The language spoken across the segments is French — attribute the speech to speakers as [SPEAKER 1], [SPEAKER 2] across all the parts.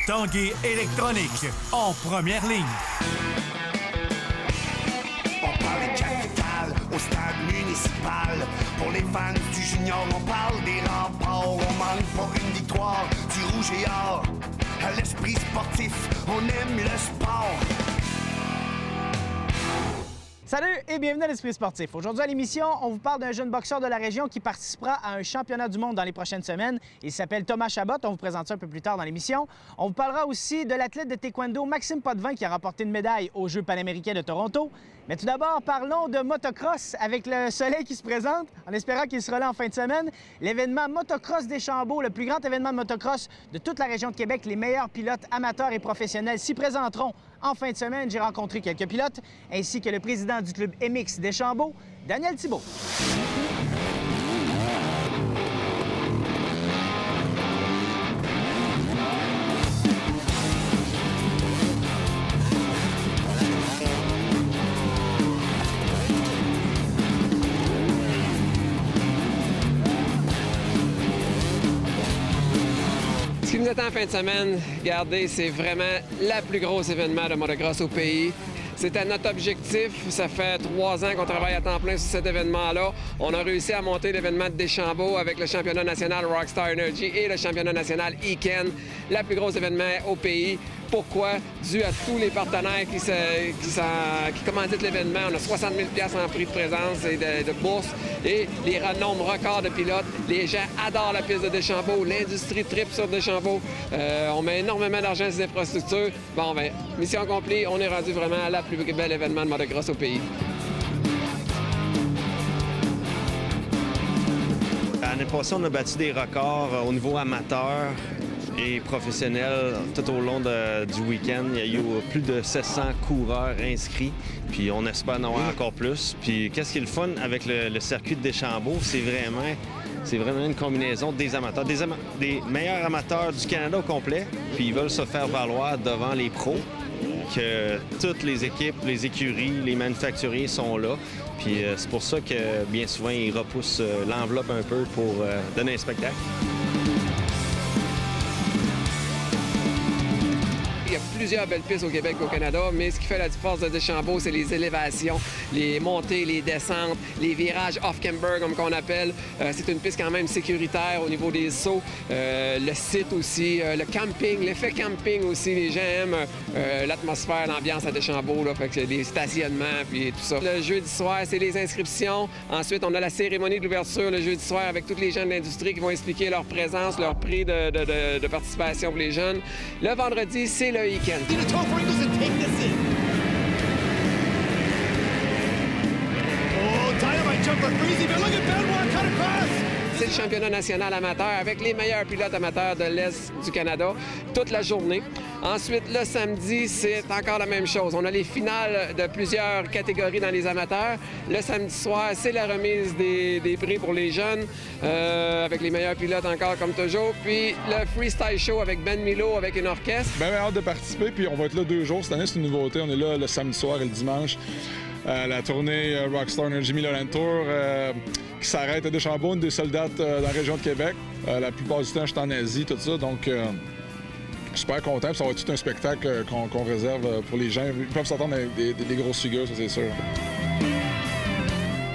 [SPEAKER 1] Tanguay électronique, en première ligne.
[SPEAKER 2] On parle de capitale au stade municipal. Pour les fans du junior, on parle des remparts. On manque pas une victoire du rouge et or. À l'esprit sportif, on aime le sport.
[SPEAKER 3] Salut et bienvenue à l'Esprit sportif. Aujourd'hui à l'émission, on vous parle d'un jeune boxeur de la région qui participera à un championnat du monde dans les prochaines semaines. Il s'appelle Thomas Chabot. On vous présente ça un peu plus tard dans l'émission. On vous parlera aussi de l'athlète de taekwondo Maxime Potvin qui a remporté une médaille aux Jeux panaméricains de Toronto. Mais tout d'abord, parlons de motocross avec le soleil qui se présente, en espérant qu'il sera là en fin de semaine. L'événement Motocross Deschambault, le plus grand événement de motocross de toute la région de Québec. Les meilleurs pilotes amateurs et professionnels s'y présenteront en fin de semaine. J'ai rencontré quelques pilotes, ainsi que le président du club MX Deschambault, Daniel Thibault.
[SPEAKER 4] Ce qui nous attend en fin de semaine, regardez, c'est vraiment le plus gros événement de motocross au pays. C'était notre objectif. Ça fait 3 ans qu'on travaille à temps plein sur cet événement-là. On a réussi à monter l'événement de Deschambault avec le championnat national Rockstar Energy et le championnat national E-Ken, le plus gros événement au pays. Pourquoi? Dû à tous les partenaires qui commanditent l'événement. On a 60 000 $ en prix de présence et de bourse et les nombres records de pilotes. Les gens adorent la piste de Deschambault. L'industrie tripe sur Deschambault. On met énormément d'argent sur les infrastructures. Bon, bien, mission accomplie. On est rendu vraiment à la plus belle événement de motocross au pays.
[SPEAKER 5] L'année passée, on a battu des records au niveau amateur et professionnel tout au long du week-end. Il y a eu plus de 700 coureurs inscrits, puis on espère en avoir encore plus. Puis qu'est-ce qui est le fun avec le circuit de Deschambault, c'est vraiment une combinaison des amateurs, des meilleurs amateurs du Canada au complet, puis ils veulent se faire valoir devant les pros, que toutes les équipes, les écuries, les manufacturiers sont là. Puis c'est pour ça que bien souvent, ils repoussent l'enveloppe un peu pour donner un spectacle.
[SPEAKER 4] Il y a plusieurs belles pistes au Québec et au Canada, mais ce qui fait la force de Deschambault, c'est les élévations, les montées, les descentes, les virages off-camber, comme qu'on appelle. C'est une piste quand même sécuritaire au niveau des sauts. Le site aussi, le camping, l'effet camping aussi. Les gens aiment l'atmosphère, l'ambiance à Deschambault, là, fait que les stationnements, puis tout ça. Le jeudi soir, c'est les inscriptions. Ensuite, on a la cérémonie de l'ouverture le jeudi soir avec tous les gens de l'industrie qui vont expliquer leur présence, leur prix de participation pour les jeunes. Le vendredi, c'est le week-end. C'est le championnat national amateur avec les meilleurs pilotes amateurs de l'Est du Canada toute la journée. Ensuite, le samedi, c'est encore la même chose. On a les finales de plusieurs catégories dans les amateurs. Le samedi soir, c'est la remise des prix pour les jeunes avec les meilleurs pilotes encore comme toujours. Puis le freestyle show avec Ben Milo avec une orchestre.
[SPEAKER 6] Bien hâte de participer, puis on va être là 2 jours. Cette année, c'est une nouveauté. On est là le samedi soir et le dimanche. La tournée Rockstar Energy Milan Tour qui s'arrête à Deschambault, une des seules dates dans la région de Québec. La plupart du temps, je suis en Asie, tout ça, donc super content. Puis ça va être tout un spectacle qu'on réserve pour les gens. Ils peuvent s'attendre à des grosses figures, ça c'est sûr.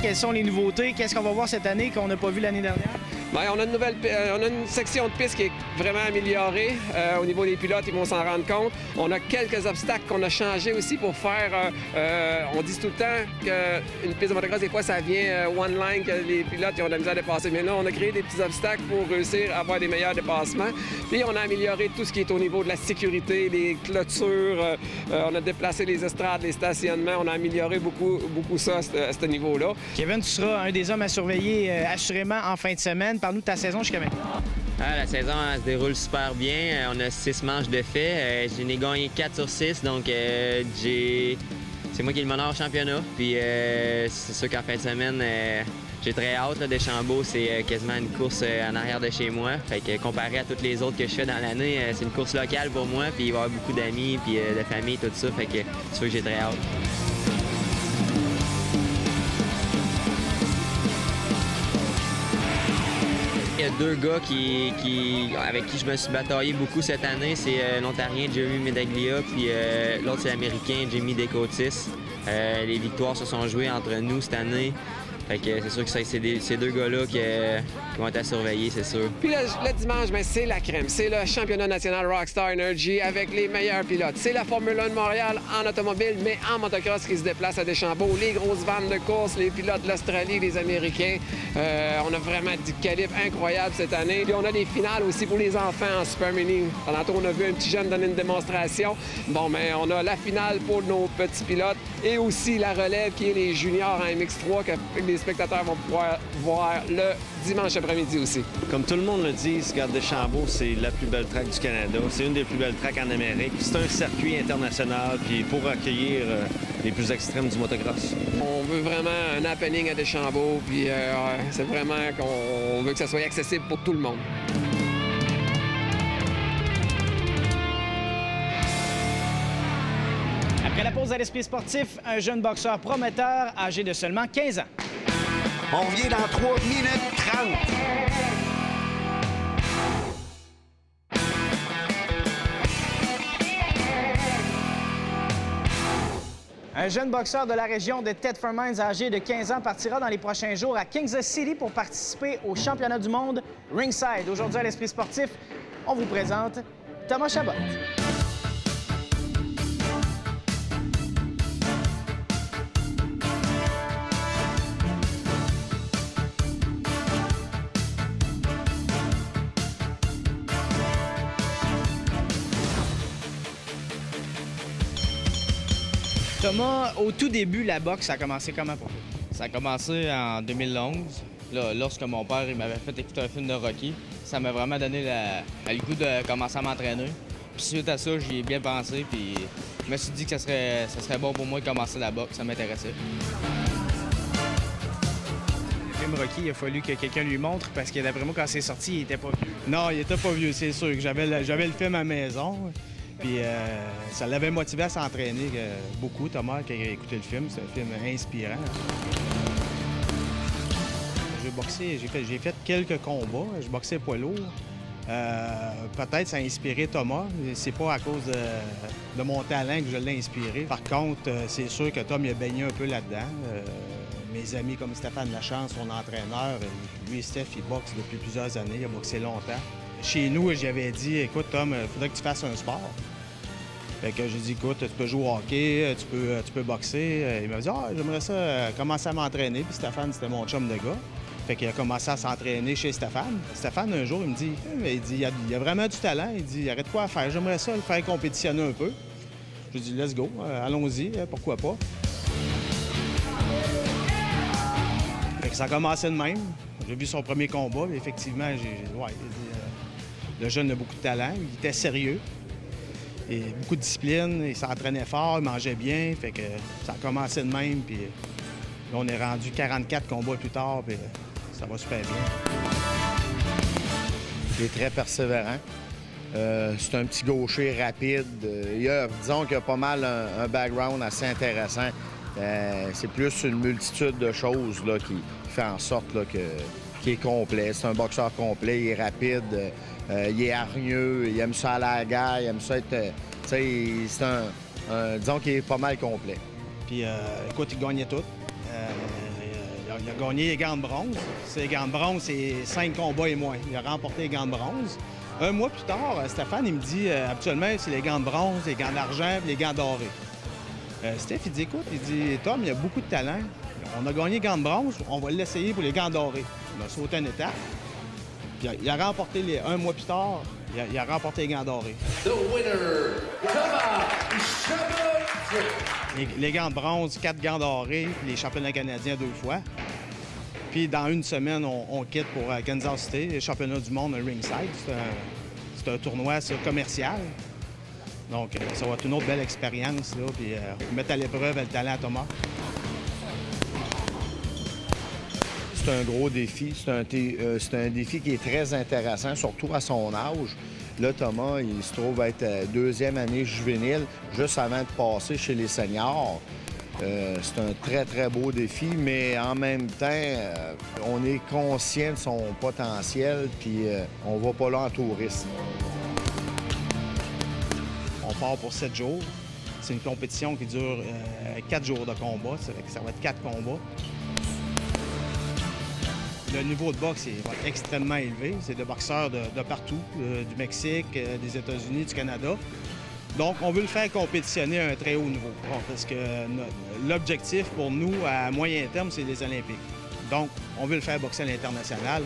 [SPEAKER 3] Quelles sont les nouveautés? Qu'est-ce qu'on va voir cette année qu'on n'a pas vu l'année dernière?
[SPEAKER 4] Bien, on a une section de piste qui est vraiment améliorée. Au niveau des pilotes, ils vont s'en rendre compte. On a quelques obstacles qu'on a changés aussi pour faire... on dit tout le temps qu'une piste de motocross, des fois, ça vient one line, que les pilotes ils ont de la misère à dépasser. Mais là, on a créé des petits obstacles pour réussir à avoir des meilleurs dépassements. Puis, on a amélioré tout ce qui est au niveau de la sécurité, les clôtures. On a déplacé les estrades, les stationnements. On a amélioré beaucoup ça à ce niveau-là.
[SPEAKER 3] Kevin, tu seras un des hommes à surveiller assurément en fin de semaine. Parle-nous de ta saison jusqu'à maintenant.
[SPEAKER 7] La saison elle se déroule super bien. On a 6 manches de fait. J'en ai gagné 4 sur 6, donc c'est moi qui ai le meneur au championnat. Puis c'est sûr qu'en fin de semaine, j'ai très hâte. Là, Deschambault, c'est quasiment une course en arrière de chez moi. Fait que comparé à toutes les autres que je fais dans l'année, c'est une course locale pour moi. Puis il va y avoir beaucoup d'amis, puis de famille, tout ça. Fait que c'est sûr que j'ai très hâte. Il y a deux gars avec qui je me suis bataillé beaucoup cette année. C'est l'Ontarien Jeremy Medaglia, puis l'autre c'est l'Américain Jamie Decotis. Les victoires se sont jouées entre nous cette année. Fait que c'est sûr que c'est ces deux gars-là qui vont être à surveiller, c'est sûr.
[SPEAKER 4] Puis le dimanche, ben, c'est la crème. C'est le championnat national Rockstar Energy avec les meilleurs pilotes. C'est la Formule 1 de Montréal en automobile, mais en motocross qui se déplace à Deschambault. Les grosses vannes de course, les pilotes de l'Australie, les Américains. On a vraiment du calibre incroyable cette année. Puis on a des finales aussi pour les enfants en Super Mini. Tantôt, on a vu un petit jeune donner une démonstration. Bon, mais on a la finale pour nos petits pilotes et aussi la relève qui est les juniors en MX3 que les spectateurs vont pouvoir voir le dimanche après-midi aussi.
[SPEAKER 5] Comme tout le monde le dit, Gare Deschambault, c'est la plus belle track du Canada. C'est une des plus belles tracks en Amérique. C'est un circuit international puis pour accueillir les plus extrêmes du motocross.
[SPEAKER 4] On veut vraiment un happening à Deschambault, puis c'est vraiment qu'on veut que ça soit accessible pour tout le monde.
[SPEAKER 3] Après la pause à l'Esprit sportif, un jeune boxeur prometteur âgé de seulement 15 ans.
[SPEAKER 2] On revient dans 3 minutes 30.
[SPEAKER 3] Un jeune boxeur de la région de Thetford Mines âgé de 15 ans partira dans les prochains jours à Kansas City pour participer au championnat du monde Ringside. Aujourd'hui à l'Esprit sportif, on vous présente Thomas Chabot. Thomas, au tout début, la boxe, ça a commencé comment pour toi?
[SPEAKER 8] Ça a commencé en 2011, là, lorsque mon père il m'avait fait écouter un film de Rocky. Ça m'a vraiment donné le goût de commencer à m'entraîner. Puis suite à ça, j'y ai bien pensé, puis je me suis dit que ça serait bon pour moi de commencer la boxe, ça m'intéressait.
[SPEAKER 3] Le film Rocky, il a fallu que quelqu'un lui montre parce que d'après moi, quand c'est sorti, il était pas vieux.
[SPEAKER 9] Non, il était pas vieux, c'est sûr. J'avais le film à la maison. Puis ça l'avait motivé à s'entraîner beaucoup, Thomas, qui a écouté le film. C'est un film inspirant. J'ai boxé, j'ai fait quelques combats. Je boxais poids lourd. Peut-être ça a inspiré Thomas. C'est pas à cause de mon talent que je l'ai inspiré. Par contre, c'est sûr que Tom il a baigné un peu là-dedans. Mes amis comme Stéphane Lachance, son entraîneur, lui et Steph, il boxe depuis plusieurs années. Il a boxé longtemps. Chez nous, j'avais dit, écoute, Tom, il faudrait que tu fasses un sport. Fait que j'ai dit, écoute, tu peux jouer au hockey, tu peux boxer. Il m'a dit, j'aimerais ça commencer à m'entraîner. Puis Stéphane, c'était mon chum de gars. Fait qu'il a commencé à s'entraîner chez Stéphane. Stéphane, un jour, il me dit, il y a vraiment du talent. Il dit, arrête quoi à faire? J'aimerais ça le faire compétitionner un peu. Je lui ai dit, let's go, allons-y, pourquoi pas. Fait que ça a commencé de même. J'ai vu son premier combat, et effectivement, le jeune a beaucoup de talent, il était sérieux. Et beaucoup de discipline, il s'entraînait fort, il mangeait bien, fait que ça a commencé de même, puis là, on est rendu 44 combats plus tard, puis ça va super bien.
[SPEAKER 10] Il est très persévérant. C'est un petit gaucher rapide. Disons qu'il a pas mal un background assez intéressant. C'est plus une multitude de choses là, qui fait en sorte là, qu'il est complet. C'est un boxeur complet, il est rapide, il est hargneux, il aime ça aller à la guerre, il aime ça être... c'est disons qu'il est pas mal complet.
[SPEAKER 9] Puis écoute, il gagnait tout. Il a gagné les gants de bronze. Ces gants de bronze, c'est 5 combats et moins. Il a remporté les gants de bronze. Un mois plus tard, Stéphane, il me dit, habituellement, c'est les gants de bronze, les gants d'argent et les gants dorés. Steph, il dit, écoute, Tom, il a beaucoup de talent. On a gagné les gants de bronze, on va l'essayer pour les gants dorés. On a sauté une étape. Puis il a remporté, un mois plus tard, il a remporté les gants dorés.
[SPEAKER 11] The winner, Thomas Chabot!
[SPEAKER 9] Les gants de bronze, 4 gants dorés, les championnats canadiens 2 fois. Puis dans une semaine, on quitte pour Kansas City, les championnats du monde à Ringside. C'est un tournoi commercial. Donc, ça va être une autre belle expérience, là, puis mettre à l'épreuve le talent à Thomas.
[SPEAKER 10] C'est un gros défi. C'est un défi qui est très intéressant, surtout à son âge. Là, Thomas, il se trouve être deuxième année juvénile, juste avant de passer chez les seniors. C'est un très, très beau défi, mais en même temps, on est conscient de son potentiel, puis on va pas là en tourisme.
[SPEAKER 9] On part pour 7 jours. C'est une compétition qui dure 4 jours de combat. Ça va être 4 combats. Le niveau de boxe va être extrêmement élevé. C'est des boxeurs de partout, du Mexique, des États-Unis, du Canada. Donc, on veut le faire compétitionner à un très haut niveau. Parce que l'objectif pour nous, à moyen terme, c'est les Olympiques. Donc, on veut le faire boxer à l'international.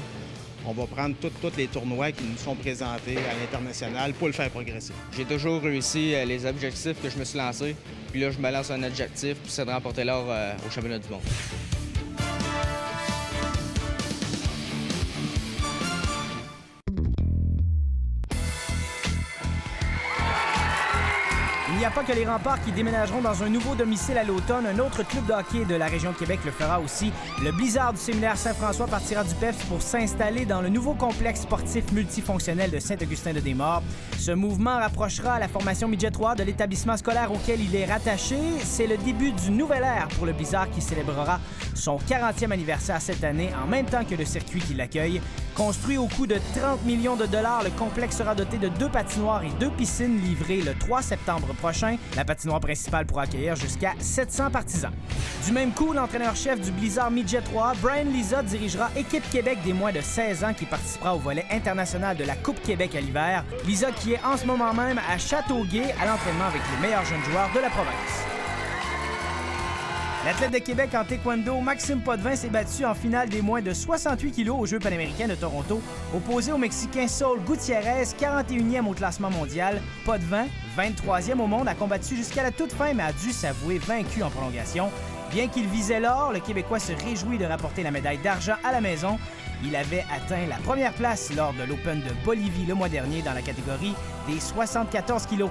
[SPEAKER 9] On va prendre tous les tournois qui nous sont présentés à l'international pour le faire progresser.
[SPEAKER 8] J'ai toujours réussi les objectifs que je me suis lancés. Puis là, je me lance un objectif, puis c'est de remporter l'or au championnat du monde.
[SPEAKER 3] Il n'y a pas que les Remparts qui déménageront dans un nouveau domicile à l'automne. Un autre club de hockey de la région de Québec le fera aussi. Le Blizzard du séminaire Saint-François partira du PEF pour s'installer dans le nouveau complexe sportif multifonctionnel de Saint-Augustin-de-Desmaures. Ce mouvement rapprochera la formation Midget 3 de l'établissement scolaire auquel il est rattaché. C'est le début du nouvel ère pour le Blizzard qui célébrera son 40e anniversaire cette année en même temps que le circuit qui l'accueille. Construit au coût de 30 millions de dollars, le complexe sera doté de 2 patinoires et 2 piscines livrées le 3 septembre prochain. La patinoire principale pourra accueillir jusqu'à 700 partisans. Du même coup, l'entraîneur-chef du Blizzard Midget 3, Brian Liza, dirigera Équipe Québec des moins de 16 ans qui participera au volet international de la Coupe Québec à l'hiver. Liza qui est en ce moment même à Châteauguay à l'entraînement avec les meilleurs jeunes joueurs de la province. L'athlète de Québec en taekwondo, Maxime Potvin, s'est battu en finale des moins de 68 kg aux Jeux panaméricains de Toronto. Opposé au Mexicain Saul Gutiérrez, 41e au classement mondial, Potvin, 23e au monde, a combattu jusqu'à la toute fin mais a dû s'avouer vaincu en prolongation. Bien qu'il visait l'or, le Québécois se réjouit de rapporter la médaille d'argent à la maison. Il avait atteint la première place lors de l'Open de Bolivie le mois dernier dans la catégorie des 74 kilos.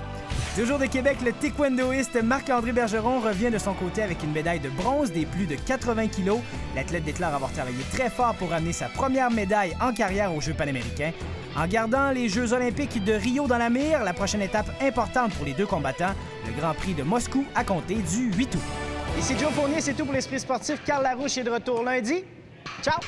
[SPEAKER 3] Toujours de Québec, le taekwondoïste Marc-André Bergeron revient de son côté avec une médaille de bronze des plus de 80 kilos. L'athlète déclare avoir travaillé très fort pour amener sa première médaille en carrière aux Jeux panaméricains. En gardant les Jeux olympiques de Rio dans la mire, la prochaine étape importante pour les deux combattants, le Grand Prix de Moscou à compter du 8 août. Ici Joe Fournier, c'est tout pour l'Esprit sportif. Carl Larouche est de retour lundi. Ciao!